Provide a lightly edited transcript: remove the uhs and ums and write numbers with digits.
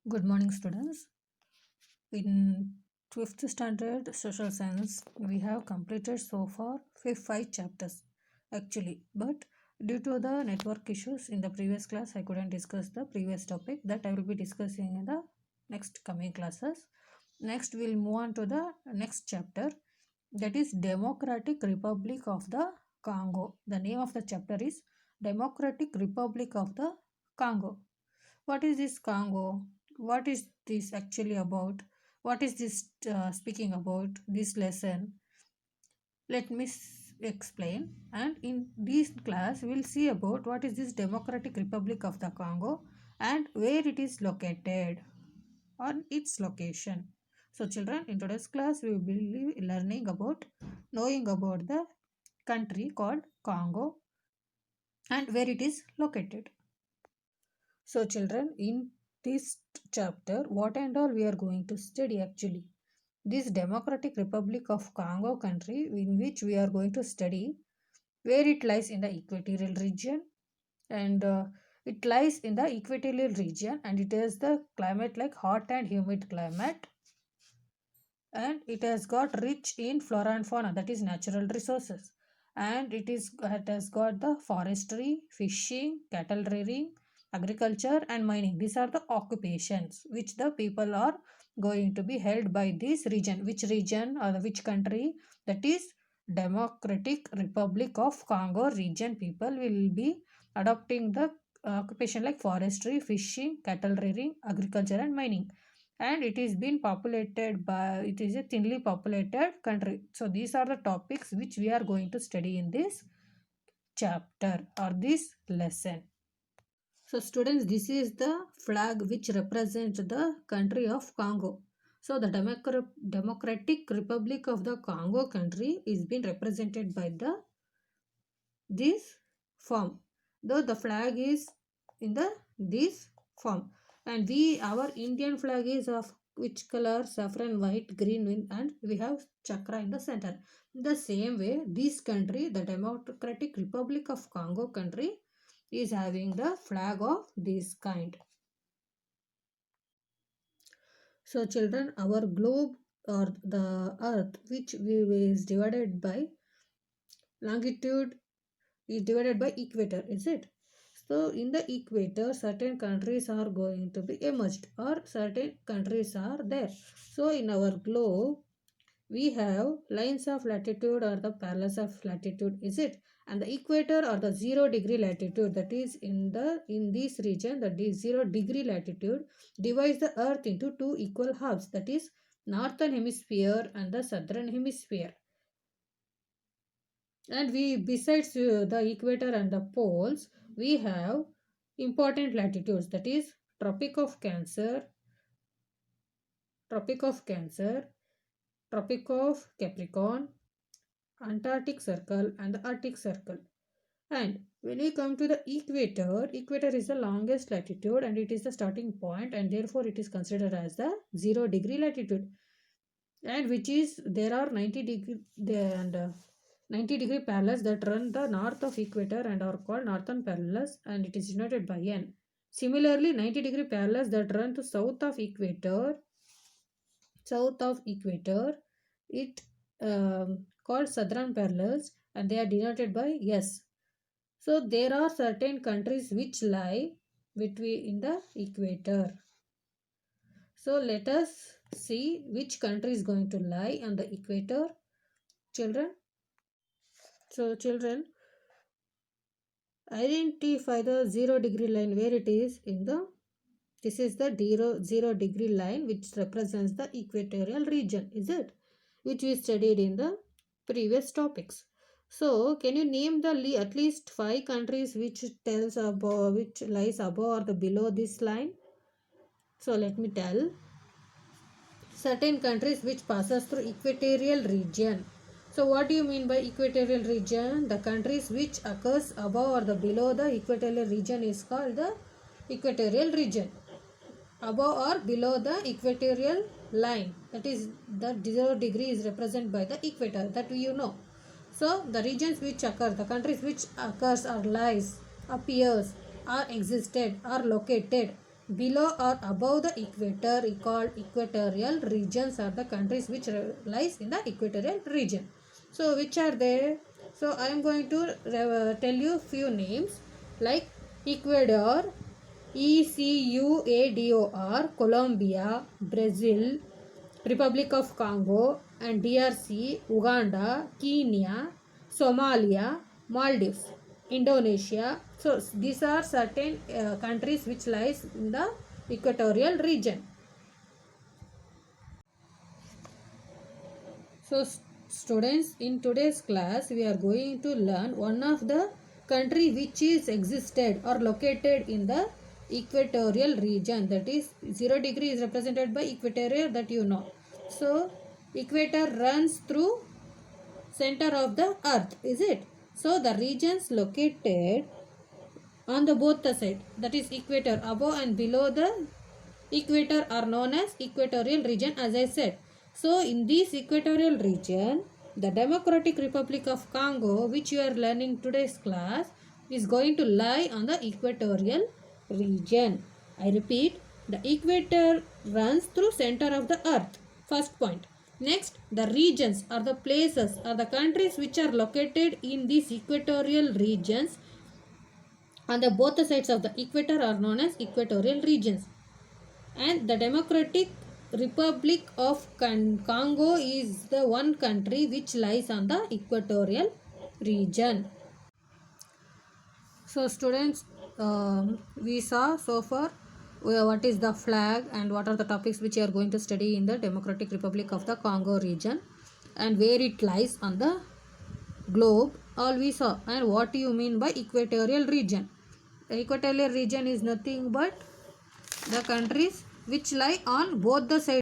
Good morning, students. In 5th standard social science, we have completed so far five chapters actually. But due to the network issues in the previous class, I couldn't discuss the previous topic that I will be discussing in the next coming classes. Next, we'll move on to the next chapter, that is Democratic Republic of the Congo. The name of the chapter is Democratic Republic of the Congo. What is this Congo? What is this actually about? What is this speaking about? This lesson. Let me explain. And in this class, we'll see about what is this Democratic Republic of the Congo and where it is located on its location. So, children, in today's class, we will be learning about knowing about the country called Congo and where it is located. So, children, in this chapter, what and all we are going to study actually. This Democratic Republic of Congo country, in which we are going to study, where it lies in the equatorial region, and it lies in the equatorial region, and it has the climate like hot and humid climate, and it has got rich in flora and fauna, that is natural resources, and it has got the forestry, fishing, cattle rearing, agriculture and mining. These are the occupations which the people are going to be held by this region. Which region or which country? That is Democratic Republic of Congo region. People will be adopting the occupation like forestry, fishing, cattle rearing, agriculture and mining, and it is been populated by, it is a thinly populated country. So these are the topics which we are going to study in this chapter or this lesson. So students, this is the flag which represents the country of Congo. So the Democratic Republic of the Congo country is being represented by the this form, though the flag is in the this form. And we, our Indian flag is of which color? Saffron, white, green, and we have chakra in the center. The same way, this country, the Democratic Republic of Congo country, is having the flag of this kind. So children, our globe or the earth, which we is divided by longitude, is divided by equator, is it? So in the equator, certain countries are going to be emerged or certain countries are there. So in our globe, we have lines of latitude or the parallels of latitude, is it? And the equator or the 0 degree latitude, that is in this region, the 0 degree latitude divides the earth into two equal halves, that is northern hemisphere and the southern hemisphere. And we, besides the equator and the poles, we have important latitudes, that is tropic of cancer, tropic of capricorn, antarctic circle and the arctic circle. And when we come to the equator is the longest latitude and it is the starting point, and therefore it is considered as the 0 degree latitude, and which is there are 90 degree there, and 90 degree parallels that run the north of equator and are called northern parallels, and it is denoted by n. Similarly, 90 degree parallels that run to south of equator, it called southern parallels, and they are denoted by s. So there are certain countries which lie between in the equator. So let us see which country is going to lie on the equator, children. So children, identify the 0 degree line where it is in the, this is the 0 degree line which represents the equatorial region, is it? Which we studied in the previous topics. So can you name the at least 5 countries which tells above, which lies above or the below this line? So let me tell. Certain countries which passes through equatorial region. So what do you mean by equatorial region? The countries which occurs above or the below the equatorial region is called the equatorial region. Above or below the equatorial line, that is the 0 degree is represented by the equator, that you know. So the regions which occur, the countries which occurs or lies, appears, are existed, are located below or above the equator called equatorial regions are the countries which lies in the equatorial region. So which are there? So I am going to tell you few names like Ecuador, ECUADOR, Colombia, Brazil, Republic of Congo and DRC, Uganda, Kenya, Somalia, Maldives, Indonesia. So these are certain countries which lies in the equatorial region. So students, in today's class we are going to learn one of the country which is existed or located in the equatorial region, that is 0 degree is represented by equatorial, that you know. So equator runs through center of the earth, is it? So the regions located on the both the side, that is equator above and below the equator, are known as equatorial region, as I said. So in this equatorial region, the Democratic Republic of Congo, which you are learning today's class, is going to lie on the equatorial region. I repeat, the equator runs through center of the earth. First point. Next, the regions or the places or the countries which are located in these equatorial regions on the both the sides of the equator are known as equatorial regions. And the Democratic Republic of Congo is the one country which lies on the equatorial region. So students, we saw so far what is the flag and what are the topics which you are going to study in the Democratic Republic of the Congo region and where it lies on the globe, all we saw. And what do you mean by equatorial region? The equatorial region is nothing but the countries which lie on both the sides